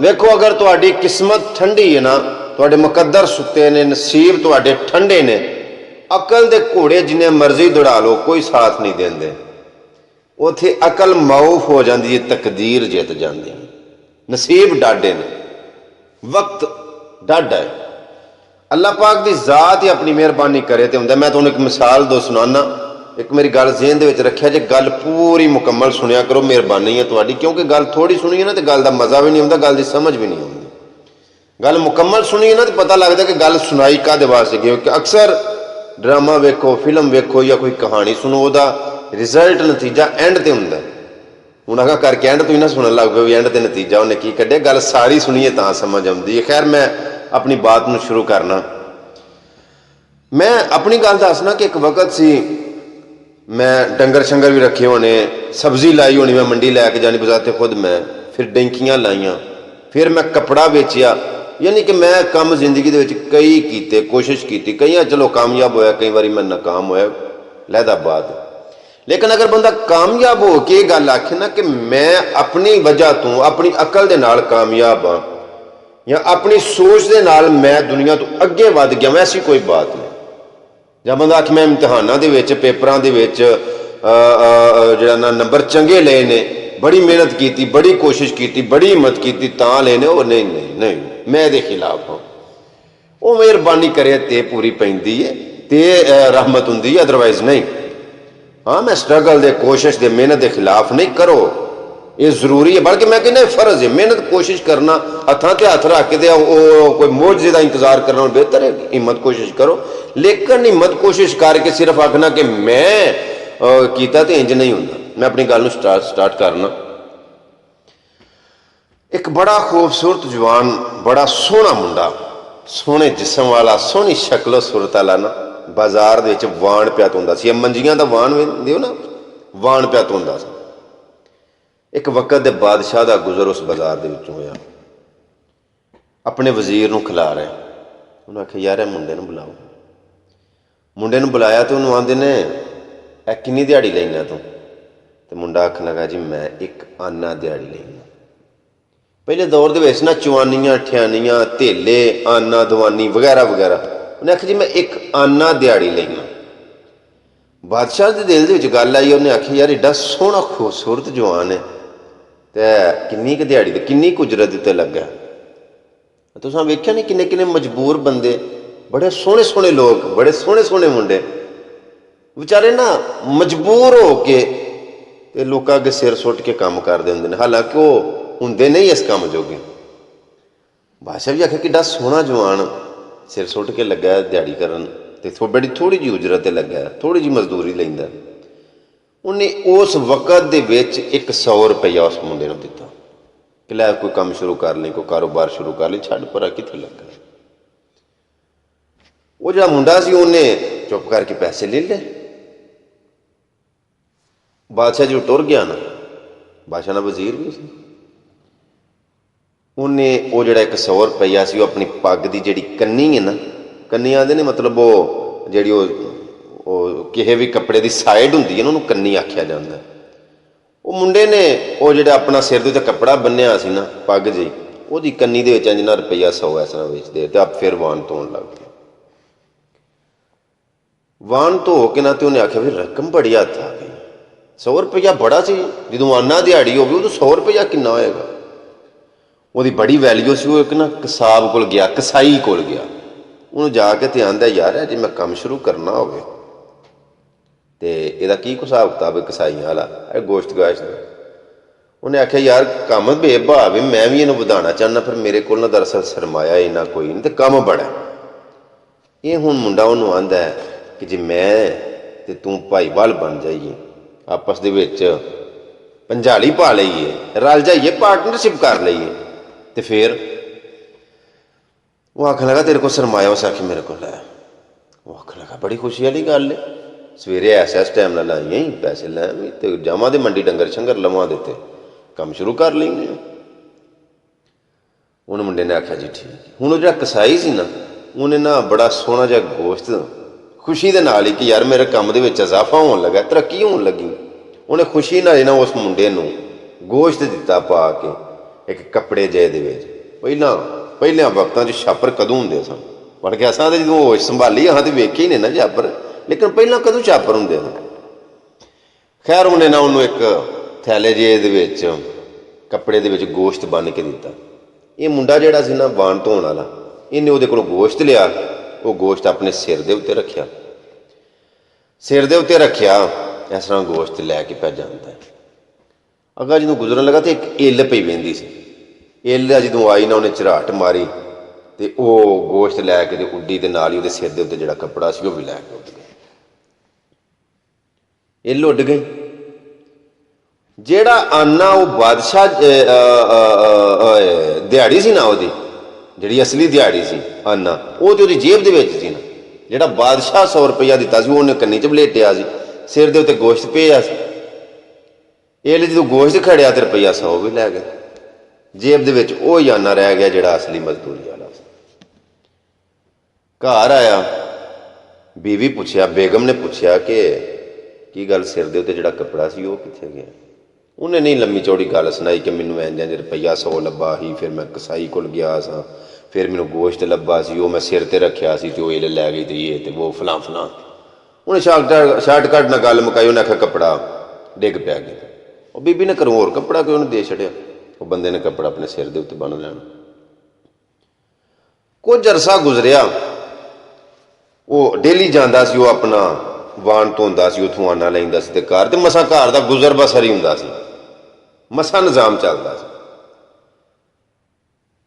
ਵੇਖੋ अगर तुहाडी किस्मत ठंडी है ना, तुहाडे मुकद्दर सुते ने, नसीब तुहाडे ठंडे ने, अकल दे घोड़े जिन्ने मर्जी दौड़ा लो कोई साथ नहीं देंदे। उत्थे अकल माऊफ हो जाती है, तकदीर जित जाती है, नसीब डाडे ने, वक्त डाडा है। अल्लाह पाक की जात ही अपनी मेहरबानी करे तो होंदा। मैं तुहानूं एक मिसाल दो सुनाना। एक मेरी गल ज़हन दे विच रखिया जे, गल पूरी मुकम्मल सुनिया करो, मेहरबानी है तुहाडी, क्योंकि गल थोड़ी सुनी है ना तो गल का मज़ा भी नहीं आता, गल की समझ भी नहीं आती। गल मुकम्मल सुनी है ना तो पता लगता कि गल सुनाई काहदे वास्ते गई। अक्सर ड्रामा वेखो, फिल्म वेखो या कोई कहानी सुनो, वह रिजल्ट नतीजा एंड ते हुंदा। हुण अगर करके एंड तो ही ना सुनन लग पे भी एंड ते नतीजा उन्हें की कढ़िया, गल सारी सुनीए तां समझ आउंदी है। खैर मैं अपनी बात नूं शुरू करना। मैं अपनी गल दसना कि एक वक्त सी, मैं डंगर शंगर भी रखे होने, सब्जी लाई होनी, मैं मंडी लैके जानी बजाते खुद मैं, फिर डेंकियां लाइयां, फिर मैं कपड़ा बेचिया। यानी कि मैं काम जिंदगी दे विच कई कीते, कोशिश की, कई चलो कामयाब होया, कई बारी मैं नाकाम होया, लहदा बात। लेकिन अगर बंदा कामयाब हो के गल आखे ना कि मैं अपनी वजह तो, अपनी अकल दे नाल कामयाब हाँ, या अपनी सोच दे नाल मैं दुनिया तो अगे वध गया, वैसी कोई बात नहीं। जब बंदा आखे मैं इम्तिहानां दे विच, पेपरां दे विच जिहड़ा ना नंबर चंगे लए ने, बड़ी मेहनत की, बड़ी कोशिश की, बड़ी हिम्मत की, तां लए ने, नहीं नहीं नहीं, मैं इहदे खिलाफ हाँ। वो मेहरबानी करे ते पूरी पैंदी है ते रहमत हुंदी है, अदरवाइज नहीं। हाँ, मैं स्ट्रगल दे, कोशिश दे, मेहनत के खिलाफ नहीं, करो, ये जरूरी है, बल्कि मैं कहना फर्ज है। मेहनत कोशिश करना, हथां ते हथ रख के कोई मोजे का इंतजार करना बेहतर है। हिम्मत कोशिश करो, लेकिन हिम्मत कोशिश करके सिर्फ आखना कि मैं कीता ते इंज नहीं होंदा। मैं अपनी गल स्टार्ट करना। एक बड़ा खूबसूरत जवान, बड़ा सोहना मुंडा, सोहने जिस्म वाला, सोहनी शक्लो सूरत वाला ना, बाजार दे विच वाण पिया धोंदा सी। मंजियां दा वाण वेंदे हो ना, वाण पिया धोंदा सी। एक वक्त दे बादशाह दा गुजर उस बाजार दे विचों होया। अपने वजीर नूं खिला रहा, उन्हें आख्या यार ए मुंडे नूं बुलाओ। मुंडे नूं बुलाया तो उन्होंने आंदे ने ए किन्नी दिहाड़ी लैना तूं? तो मुंडा आखन लगा जी मैं एक आना दिहाड़ी लैना। पहले दौर दे विच ना चवानियां, ठियानियां, धेले, आना, दवानी वगैरह वगैरह, उन्हें आख्या जी मैं एक आना दिहाड़ी लैना। बादशाह के दिल दे विच गल आई, उन्हें आख्या यार एडा सोहना खूबसूरत जवान है ते किन्नी क दिहाड़ी, किन्नी उजरत उत्ते लग्गा। तुसां वेख्या नहीं किन्ने किन्ने मजबूर बंदे, बड़े सोहने सोहने लोग, बड़े सोहने सोहने मुंडे बेचारे ना मजबूर हो के ते लोकां अगे सिर सुट के काम करदे हुंदे ने, हालांकि वो हुंदे नहीं इस काम जोगे। बादशाह भी आख्या किड्डा सोहना जवान सिर सुट के लग्गा दिहाड़ी करन, ते बड़ी थोड़ी जी उजरत ते लग्गा, थोड़ी जी मजदूरी लैंदा। उन्हें उस वक्त दे विच 100 रुपया उस मुंडे नूं दित्ता कि लै कोई काम शुरू कर ली, कोई कारोबार शुरू कर ली, छड्ड परा कित्थे लग्गा। वो जिहड़ा मुंडा सी उन्हें चुप करके पैसे ले ले। बादशाह जो टुर गया ना, बादशाह दा वजीर भी सी, उन्हें वो जिहड़ा 100 रुपया सी वो अपनी पग की जिहड़ी कन्नी है ना, कन्नी आदे ने मतलब वो जिहड़ी किसी भी कपड़े की साइड हुंदी है ना, उन्होंने कन्नी आख्या जाता। वो मुंडे ने वो जिहड़ा अपना सिर दे उत्ते कपड़ा बन्निया सी ना, पग जी, ਉਹਦੀ कन्नी दे विच इंज ना रुपया 100 इस तरह बेचते, तो आप फिर वाण धोन लग गए। वाण धो के ना तो उन्हें आख्या भी रकम बड़ी हथ आ गई, 100 रुपया बड़ा सी, जो आना दिहाड़ी होगी उदों 100 रुपया किन्ना होएगा। वो बड़ी वैल्यू से। वो एक ना कसाब को गया, कसाई को गया, उन्होंने जाके तो आंदा यार जे मैं काम शुरू करना होवे तो यदा की हिसाब किताब है कसाइयां वाला, गोश्त गाश्त का। उन्हें आख्या यार काम बेभाव है, मैं भी इन्हूं वधाना चाहना, पर मेरे को ना दरअसल सरमाया इन्ना कोई नहीं, तो काम बड़ा। ये हुण मुंडा उन्होंने आंदा है कि जे मैं ते तू भाईवाल बन जाइए, आपस दे विच पंजाली पा लईए, रल जाइए, पार्टनरशिप कर लईए, तो फिर वो आखन लगा तेरे को सरमाया? उस आखिया मेरे को लै। वो आखन लगा बड़ी खुशी वाली गल है, सवेरे ऐस टाइम ला लाई पैसे लै तो जावां दे मंडी डंगर शंगर लवां देते काम शुरू कर लेंगे। उन्हें मुंडे ने आख्या जी ठीक। हुण जो कसाई सी ना, उन्हें ना बड़ा सोहना जिहा गोश्त खुशी दे नाल ही कि यार मेरे काम दे विच इजाफा होने लगा, तरक्की होने लगी। उन्हें खुशी नाल ना उस मुंडे नूं गोश्त दिता पा के, ਇੱਕ ਕੱਪੜੇ ਜਿਹੇ ਦੇ ਵਿੱਚ। ਪਹਿਲਿਆਂ ਵਕਤਾਂ 'ਚ ਛਾਪਰ ਕਦੋਂ ਹੁੰਦੇ ਸਨ? ਬਣ ਕੇ ਅਸਾਂ ਤਾਂ ਜਦੋਂ ਹੋਸ਼ ਸੰਭਾਲੀ ਅਸਾਂ ਤਾਂ ਵੇਖੇ ਹੀ ਨੇ ਨਾ ਛਾਪਰ, ਲੇਕਿਨ ਪਹਿਲਾਂ ਕਦੋਂ ਛਾਪਰ ਹੁੰਦੇ ਸਨ? ਖੈਰ ਉਹਨੇ ਨਾ ਉਹਨੂੰ ਇੱਕ ਥੈਲੇ ਜਿਹੇ ਦੇ ਵਿੱਚ ਕੱਪੜੇ ਦੇ ਵਿੱਚ ਗੋਸ਼ਤ ਬੰਨ੍ਹ ਕੇ ਦਿੱਤਾ। ਇਹ ਮੁੰਡਾ ਜਿਹੜਾ ਸੀ ਨਾ ਵਾਣ ਧੋਣ ਵਾਲਾ, ਇਹਨੇ ਉਹਦੇ ਕੋਲੋਂ ਗੋਸ਼ਤ ਲਿਆ, ਉਹ ਗੋਸ਼ਤ ਆਪਣੇ ਸਿਰ ਦੇ ਉੱਤੇ ਰੱਖਿਆ। ਇਸ ਤਰ੍ਹਾਂ ਗੋਸ਼ਤ ਲੈ ਕੇ ਪੈ ਜਾਂਦਾ। ਅੱਗਾ ਜਦੋਂ ਗੁਜ਼ਰਨ ਲੱਗਾ ਤਾਂ ਇੱਕ ਇੱਲ ਪਈ ਵਹਿੰਦੀ ਸੀ। ਇੱਲ ਜਦੋਂ ਆਈ ਨਾ ਉਹਨੇ ਝਰਾਟ ਮਾਰੀ ਅਤੇ ਉਹ ਗੋਸ਼ਤ ਲੈ ਕੇ ਤੇ ਉੱਡੀ, ਦੇ ਨਾਲ ਹੀ ਉਹਦੇ ਸਿਰ ਦੇ ਉੱਤੇ ਜਿਹੜਾ ਕੱਪੜਾ ਸੀ ਉਹ ਵੀ ਲੈ ਕੇ ਉੱਡ ਗਿਆ। ਇੱਲ ਉੱਡ ਗਈ। ਜਿਹੜਾ ਆਨਾ ਉਹ ਬਾਦਸ਼ਾਹ ਦਿਹਾੜੀ ਸੀ ਨਾ, ਉਹਦੀ ਜਿਹੜੀ ਅਸਲੀ ਦਿਹਾੜੀ ਸੀ ਆਨਾ, ਉਹ ਤੇ ਉਹਦੀ ਜੇਬ ਦੇ ਵਿੱਚ ਸੀ ਨਾ। ਜਿਹੜਾ ਬਾਦਸ਼ਾਹ 100 ਰੁਪਈਆ ਦਿੱਤਾ ਸੀ ਉਹਨੇ ਕੰਨੀ 'ਚ ਵਲੇਟਿਆ ਸੀ, ਸਿਰ ਦੇ ਉੱਤੇ ਗੋਸ਼ਤ ਪਿਆ ਸੀ। ਇਹ ਜਦੋਂ ਗੋਸ਼ਤ ਖੜਿਆ ਤੇ ਰੁਪਈਆ 100 ਵੀ ਲੈ ਗਿਆ ਜੇਬ ਦੇ ਵਿੱਚ। ਉਹ ਹੀ ਆਨਾ ਰਹਿ ਗਿਆ ਜਿਹੜਾ ਅਸਲੀ ਮਜ਼ਦੂਰੀ ਵਾਲਾ ਸੀ। ਘਰ ਆਇਆ, ਬੀਵੀ ਪੁੱਛਿਆ, ਬੇਗਮ ਨੇ ਪੁੱਛਿਆ ਕਿ ਕੀ ਗੱਲ, ਸਿਰ ਦੇ ਉੱਤੇ ਜਿਹੜਾ ਕੱਪੜਾ ਸੀ ਉਹ ਕਿੱਥੇ ਗਿਆ? ਉਹਨੇ ਨਹੀਂ ਲੰਮੀ ਚੌੜੀ ਗੱਲ ਸੁਣਾਈ ਕਿ ਮੈਨੂੰ ਇੰਝ ਰੁਪਈਆ 100 ਲੱਭਾ ਸੀ, ਫਿਰ ਮੈਂ ਕਸਾਈ ਕੋਲ ਗਿਆ ਸਾਂ, ਫਿਰ ਮੈਨੂੰ ਗੋਸ਼ਤ ਲੱਭਾ ਸੀ, ਉਹ ਮੈਂ ਸਿਰ 'ਤੇ ਰੱਖਿਆ ਸੀ ਅਤੇ ਉਹ ਇਹ ਲੈ ਗਈ ਤੇ ਇਹ ਤੇ ਉਹ ਫਲਾਂ। ਉਹਨੇ ਸ਼ਾਰਟਕਟ ਨਾਲ ਗੱਲ ਮੁਕਾਈ। ਉਹਨੇ ਆਖਿਆ ਕੱਪੜਾ ਡਿੱਗ ਪਿਆ ਗਿਆ। ਉਹ ਬੀਬੀ ਨੇ ਘਰੋਂ ਹੋਰ ਕੱਪੜਾ ਕਿ ਉਹਨੂੰ ਦੇ ਛੱਡਿਆ। ਉਹ ਬੰਦੇ ਨੇ ਕੱਪੜਾ ਆਪਣੇ ਸਿਰ ਦੇ ਉੱਤੇ ਬੰਨ੍ਹ ਲੈਣਾ। ਕੁਝ ਅਰਸਾ ਗੁਜ਼ਰਿਆ, ਉਹ ਡੇਲੀ ਜਾਂਦਾ ਸੀ, ਉਹ ਆਪਣਾ ਵਾਣ ਧੋਂਦਾ ਸੀ, ਉੱਥੋਂ ਆਨਾ ਲੈਂਦਾ ਸੀ ਤੇ ਘਰ, ਤੇ ਮਸਾਂ ਘਰ ਦਾ ਗੁਜ਼ਰ ਬਸਰ ਹੀ ਹੁੰਦਾ ਸੀ, ਮਸਾਂ ਨਿਜ਼ਾਮ ਚੱਲਦਾ ਸੀ।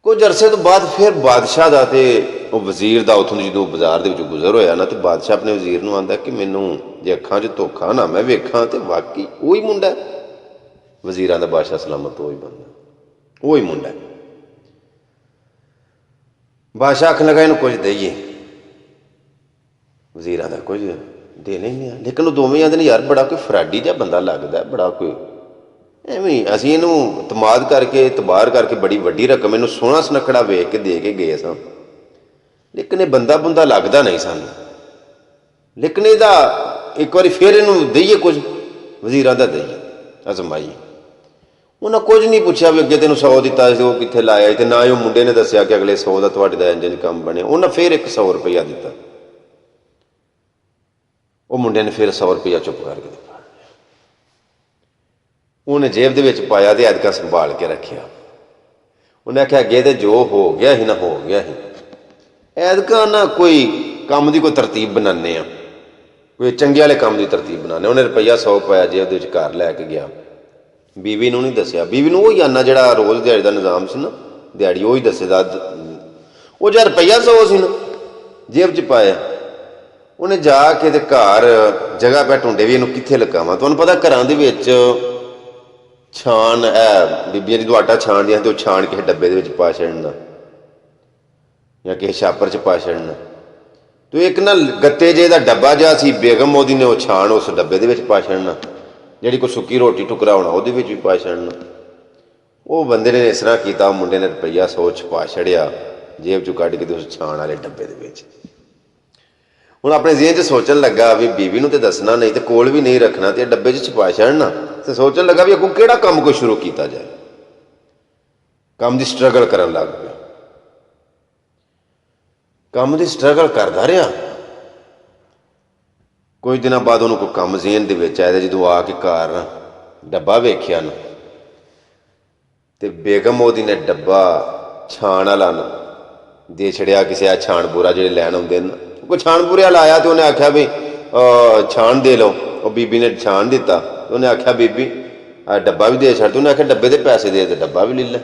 ਕੁਝ ਅਰਸੇ ਤੋਂ ਬਾਅਦ ਫਿਰ ਬਾਦਸ਼ਾਹ ਦਾ ਤੇ ਉਹ ਵਜ਼ੀਰ ਦਾ ਉੱਥੋਂ ਜਦੋਂ ਬਾਜ਼ਾਰ ਦੇ ਵਿੱਚੋਂ ਗੁਜ਼ਰ ਹੋਇਆ ਨਾ, ਤੇ ਬਾਦਸ਼ਾਹ ਆਪਣੇ ਵਜ਼ੀਰ ਨੂੰ ਆਂਦਾ ਕਿ ਮੈਨੂੰ ਜੇ ਅੱਖਾਂ 'ਚ ਧੋਖਾ ਨਾ ਮੈਂ ਵੇਖਾਂ ਤੇ ਵਾਕਈ ਉਹੀ ਮੁੰਡਾ। ਵਜ਼ੀਰਾਂ ਦਾ ਬਾਦਸ਼ਾਹ ਸਲਾਮਤ ਉਹੀ ਬੰਦਾ, ਉਹੀ ਮੁੰਡਾ। ਬਾਦਸ਼ਾਹ ਆਖਣ ਲੱਗਾ ਇਹਨੂੰ ਕੁਝ ਦੇਈਏ। ਵਜ਼ੀਰਾਂ ਦਾ ਕੁਝ ਦੇਣਾ ਹੀ ਨਹੀਂ ਆ, ਲੇਕਿਨ ਉਹ ਦੋਵੇਂ ਆਂਦੇ ਨੇ ਯਾਰ ਬੜਾ ਕੋਈ ਫਰਾਡੀ ਜਿਹਾ ਬੰਦਾ ਲੱਗਦਾ, ਬੜਾ ਕੋਈ ਐਵੇਂ ਅਸੀਂ ਇਹਨੂੰ ਇਤਮਾਦ ਕਰਕੇ ਇਤਬਾਰ ਕਰਕੇ ਬੜੀ ਵੱਡੀ ਰਕਮ ਇਹਨੂੰ ਸੋਹਣਾ ਸੁਨੱਖੜਾ ਵੇਖ ਕੇ ਦੇ ਕੇ ਗਏ ਸਾਂ, ਲੇਕਿਨ ਇਹ ਬੰਦਾ ਲੱਗਦਾ ਨਹੀਂ ਸਾਨੂੰ। ਲੇਕਿਨ ਇਹਦਾ ਇੱਕ ਵਾਰੀ ਫਿਰ ਇਹਨੂੰ ਦੇਈਏ ਕੁਝ, ਵਜ਼ੀਰਾਂ ਦਾ ਦੇਈਏ, ਅਜ਼ਮਾਈਏ। ਉਹਨਾਂ ਕੁਝ ਨਹੀਂ ਪੁੱਛਿਆ ਵੀ ਅੱਗੇ ਤੈਨੂੰ 100 ਦਿੱਤਾ ਸੀ ਉਹ ਕਿੱਥੇ ਲਾਇਆ, ਤੇ ਨਾ ਹੀ ਉਹ ਮੁੰਡੇ ਨੇ ਦੱਸਿਆ ਕਿ ਅਗਲੇ 100 ਦਾ ਤੁਹਾਡੇ ਦਾ ਇੰਜ ਕੰਮ ਬਣਿਆ। ਉਹਨਾਂ ਫਿਰ ਇੱਕ 100 ਰੁਪਈਆ ਦਿੱਤਾ। ਉਹ ਮੁੰਡੇ ਨੇ ਫਿਰ 100 ਰੁਪਈਆ ਚੁੱਪ ਕਰਕੇ ਦਿੱਤਾ। ਉਹਨੇ ਜੇਬ ਦੇ ਵਿੱਚ ਪਾਇਆ ਤੇ ਐਤਕਾਂ ਸੰਭਾਲ ਕੇ ਰੱਖਿਆ। ਉਹਨੇ ਆਖਿਆ ਅੱਗੇ ਤੇ ਜੋ ਹੋ ਗਿਆ ਸੀ ਨਾ ਹੋ ਗਿਆ ਸੀ, ਐਤਕਾਂ ਨਾ ਕੋਈ ਕੰਮ ਦੀ ਕੋਈ ਤਰਤੀਬ ਬਣਾਉਂਦੇ ਆ, ਕੋਈ ਚੰਗੇ ਵਾਲੇ ਕੰਮ ਦੀ ਤਰਤੀਬ ਬਣਾਉਂਦੇ। ਉਹਨੇ ਰੁਪਈਆ 100 ਪਾਇਆ ਜੇਬ ਦੇ ਵਿੱਚ, ਘਰ ਲੈ ਕੇ ਗਿਆ। ਬੀਵੀ ਨੂੰ ਨਹੀਂ ਦੱਸਿਆ। ਬੀਵੀ ਨੂੰ ਉਹੀ ਆਨਾ ਜਿਹੜਾ ਰੋਜ਼ ਦਿਹਾੜੀ ਦਾ ਨਿਜ਼ਾਮ ਸੀ ਨਾ, ਦਿਹਾੜੀ ਉਹੀ ਦੱਸੇਦਾ। ਉਹ ਜਦ ਰੁਪਈਆ 100 ਸੀ ਨਾ ਜੇਬ 'ਚ ਪਾਇਆ, ਉਹਨੇ ਜਾ ਕੇ ਤੇ ਘਰ ਜਗ੍ਹਾ ਪੈ ਢੂੰਡੇ ਵੀ ਇਹਨੂੰ ਕਿੱਥੇ ਲਗਾਵਾਂ। ਤੁਹਾਨੂੰ ਪਤਾ ਘਰਾਂ ਦੇ ਵਿੱਚ ਛਾਣ ਹੈ, ਬੀਬੀਆਂ ਜਦੋਂ ਆਟਾ ਛਾਣਦੀਆਂ ਤੇ ਉਹ ਛਾਣ ਕਿਸੇ ਡੱਬੇ ਦੇ ਵਿੱਚ ਪਾ ਛੱਡਣਾ ਜਾਂ ਕਿਸੇ ਛਾਪਰ 'ਚ ਪਾ ਛੱਡਣਾ। ਤੇ ਇੱਕ ਨਾ ਗੱਤੇ ਜੇ ਦਾ ਡੱਬਾ ਜਿਹਾ ਸੀ, ਬੇਗਮ ਉਹਦੀ ਨੇ ਉਹ ਛਾਣ ਉਸ ਡੱਬੇ ਦੇ ਵਿੱਚ ਪਾ ਛੱਡਣਾ। ਜਿਹੜੀ ਕੋਈ ਸੁੱਕੀ ਰੋਟੀ ਟੁਕਰਾ ਹੋਣਾ ਉਹਦੇ ਵਿੱਚ ਵੀ ਪਾ ਛੱਡਣਾ। ਉਹ ਬੰਦੇ ਨੇ ਇਸ ਤਰ੍ਹਾਂ ਕੀਤਾ, ਮੁੰਡੇ ਨੇ ਰੁਪਈਆ 100 'ਚ ਪਾ ਛੱਡਿਆ ਜੇਬ 'ਚੋਂ ਕੱਢ ਕੇ ਤੇ ਉਸ ਛਾਣ ਵਾਲੇ ਡੱਬੇ ਦੇ ਵਿੱਚ। ਹੁਣ ਆਪਣੇ ਜ਼ਿਹਨ 'ਚ ਸੋਚਣ ਲੱਗਾ ਵੀ ਬੀਵੀ ਨੂੰ ਤੇ ਦੱਸਣਾ ਨਹੀਂ ਤੇ ਕੋਲ ਵੀ ਨਹੀਂ ਰੱਖਣਾ ਤੇ ਡੱਬੇ 'ਚ ਛਪਾ ਛੱਡਣਾ। ਤੇ ਸੋਚਣ ਲੱਗਾ ਵੀ ਅੱਗੋਂ ਕਿਹੜਾ ਕੰਮ ਕੋਈ ਸ਼ੁਰੂ ਕੀਤਾ ਜਾਏ। ਕੰਮ ਦੀ ਸਟਰਗਲ ਕਰਨ ਲੱਗ ਪਿਆ। ਕੰਮ ਦੀ ਸਟਰਗਲ ਕਰਦਾ ਰਿਹਾ। ਕੁਝ ਦਿਨਾਂ ਬਾਅਦ ਉਹਨੂੰ ਕੋਈ ਕੰਮ ਜ਼ਿਹਨ ਦੇ ਵਿੱਚ ਆਇਆ। ਜਦੋਂ ਆ ਕੇ ਘਰ ਡੱਬਾ ਵੇਖਿਆ ਨਾ, ਤੇ ਬੇਗਮ ਉਹਦੀ ਨੇ ਡੱਬਾ ਛਾਣ ਵਾਲਾ ਨਾ ਦੇ ਛੜਿਆ ਕਿਸੇ ਆ ਛਾਣ ਬੂਰਾ ਜਿਹੜੇ ਲੈਣ ਆਉਂਦੇ ਨੇ, ਕੋਈ ਛਾਣ ਬੂਰੇ ਵਾਲਾ ਆਇਆ ਤੇ ਉਹਨੇ ਆਖਿਆ ਵੀ ਛਾਣ ਦੇ ਲਓ। ਉਹ ਬੀਬੀ ਨੇ ਛਾਣ ਦਿੱਤਾ। ਉਹਨੇ ਆਖਿਆ ਬੀਬੀ ਆ ਡੱਬਾ ਵੀ ਦੇ ਛੱਡ। ਉਹਨੇ ਆਖਿਆ ਡੱਬੇ ਦੇ ਪੈਸੇ ਦੇ ਤੇ ਡੱਬਾ ਵੀ ਲੈ ਲੈ।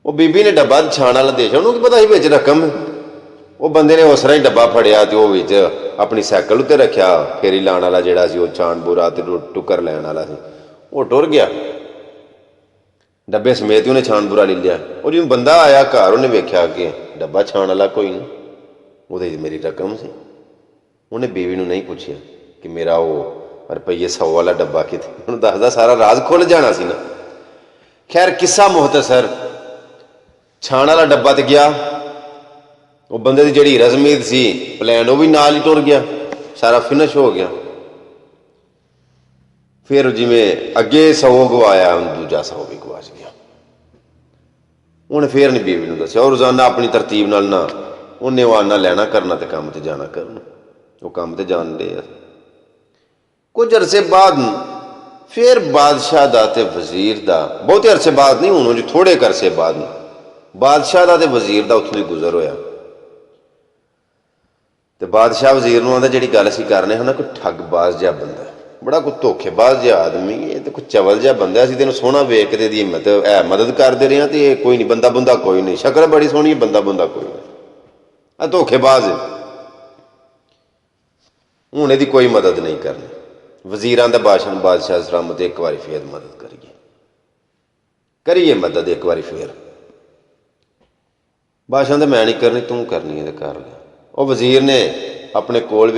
ਉਹ ਬੀਬੀ ਨੇ ਡੱਬਾ ਛਾਣ ਵਾਲਾ ਦੇ ਛੱਡ। ਉਹਨੂੰ ਕੀ ਪਤਾ ਸੀ ਵਿੱਚ ਰਕਮ। ਉਹ ਬੰਦੇ ਨੇ ਉਸ ਤਰ੍ਹਾਂ ਹੀ ਡੱਬਾ ਫੜਿਆ ਤੇ ਉਹ ਵਿੱਚ ਆਪਣੀ ਸਾਈਕਲ ਉੱਤੇ ਰੱਖਿਆ। ਫੇਰੀ ਲਾਉਣ ਵਾਲਾ ਜਿਹੜਾ ਸੀ ਉਹ ਛਾਣ ਬੂਰਾ ਤੇ ਟੁੱਕਰ ਲੈਣ ਵਾਲਾ ਸੀ, ਉਹ ਟੁਰ ਗਿਆ। ਡੱਬੇ ਸਮੇਤ ਹੀ ਉਹਨੇ ਛਾਣ ਬੂਰਾ ਲੈ ਲਿਆ। ਉਹ ਜਿਵੇਂ ਬੰਦਾ ਆਇਆ ਘਰ, ਉਹਨੇ ਵੇਖਿਆ ਕਿ ਡੱਬਾ ਛਾਣ ਵਾਲਾ ਕੋਈ ਨਹੀਂ, ਉਹਦੇ 'ਚ ਮੇਰੀ ਰਕਮ ਸੀ। ਉਹਨੇ ਬੀਵੀ ਨੂੰ ਨਹੀਂ ਪੁੱਛਿਆ ਕਿ ਮੇਰਾ ਉਹ ਰੁਪਈਏ 100 ਵਾਲਾ ਡੱਬਾ ਕਿੱਥੇ। ਉਹਨੂੰ ਦੱਸਦਾ ਸਾਰਾ ਰਾਜ਼ ਖੁੱਲ੍ਹ ਜਾਣਾ ਸੀ ਨਾ। ਖੈਰ ਕਿੱਸਾ ਮੁਖਤਸਰ, ਛਾਣ ਵਾਲਾ ਡੱਬਾ ਤੇ ਗਿਆ। ਉਹ ਬੰਦੇ ਦੀ ਜਿਹੜੀ ਰਜ਼ਮੀਦ ਸੀ ਪਲਾਨ, ਉਹ ਵੀ ਨਾਲ ਹੀ ਟੁਰ ਗਿਆ। ਸਾਰਾ ਫਿਨਿਸ਼ ਹੋ ਗਿਆ। ਫਿਰ ਜਿਵੇਂ ਅੱਗੇ 100 ਗਵਾਇਆ, ਦੂਜਾ 100 ਵੀ ਗਵਾਚ ਗਿਆ। ਉਹਨੇ ਫੇਰ ਨਹੀਂ ਬੀਵੀ ਨੂੰ ਦੱਸਿਆ। ਉਹ ਰੋਜ਼ਾਨਾ ਆਪਣੀ ਤਰਤੀਬ ਨਾਲ ਨਾ ਉਹਨੇ ਉਹ ਆਨਾ ਲੈਣਾ ਕਰਨਾ ਤੇ ਕੰਮ ਤੇ ਜਾਣਾ ਕਰਨਾ। ਉਹ ਕੰਮ ਤੇ ਜਾਣ ਡਏ ਆ। ਕੁਝ ਅਰਸੇ ਬਾਅਦ ਫਿਰ ਬਾਦਸ਼ਾਹ ਦਾ ਤੇ ਵਜ਼ੀਰ ਦਾ, ਬਹੁਤੇ ਅਰਸੇ ਬਾਅਦ ਨਹੀਂ, ਹੁਣ ਥੋੜੇ ਕੁ ਅਰਸੇ ਬਾਅਦ ਬਾਦਸ਼ਾਹ ਦਾ ਤੇ ਵਜ਼ੀਰ ਦਾ ਉੱਥੋਂ ਦੀ ਗੁਜ਼ਰ ਹੋਇਆ। ਤੇ ਬਾਦਸ਼ਾਹ ਵਜ਼ੀਰ ਨੂੰ ਆਂਦਾ ਜਿਹੜੀ ਗੱਲ ਅਸੀਂ ਕਰਨੇ ਹਾਂ ਨਾ, ਕੋਈ ਠੱਗਬਾਜ਼ ਜਿਹਾ ਬੰਦਾ, ਬੜਾ ਕੋਈ ਧੋਖੇਬਾਜ਼ ਜਿਹਾ ਆਦਮੀ, ਇਹ ਤੇ ਕੋਈ ਚਵਲ ਜਿਹਾ ਬੰਦਾ, ਅਸੀਂ ਤੈਨੂੰ ਸੋਹਣਾ ਵੇਖ ਕੇ ਇਹਦੀ ਮਦਦ ਕਰਦੇ ਰਹੇ ਹਾਂ ਤੇ ਇਹ ਕੋਈ ਨਹੀਂ, ਬੰਦਾ ਬੁੰਦਾ ਕੋਈ ਨਹੀਂ, ਸ਼ਕਲ ਬੜੀ ਸੋਹਣੀ, ਬੰਦਾ ਬੁੰਦਾ ਕੋਈ ਨਹੀਂ, ਆ ਧੋਖੇਬਾਜ਼ ਹੈ, ਹੁਣ ਇਹਦੀ ਕੋਈ ਮਦਦ ਨਹੀਂ ਕਰਨੀ। ਵਜ਼ੀਰਾਂ ਦਾ ਭਾਸ਼ਣ, ਬਾਦਸ਼ਾਹ ਸਲਾਮਤ, ਇੱਕ ਵਾਰੀ ਫੇਰ ਮਦਦ ਕਰੀਏ ਮਦਦ ਇੱਕ ਵਾਰੀ ਫੇਰ। ਬਾਦਸ਼ਾਹ ਤਾਂ ਮੈਂ ਨਹੀਂ ਕਰਨੀ, ਤੂੰ ਕਰਨੀ ਹੈ ਤੇ ਕਰ ਲਿਆ। ਉਹ ਵਜ਼ੀਰ ਨੇ ਆਪਣੇ ਕੋਲ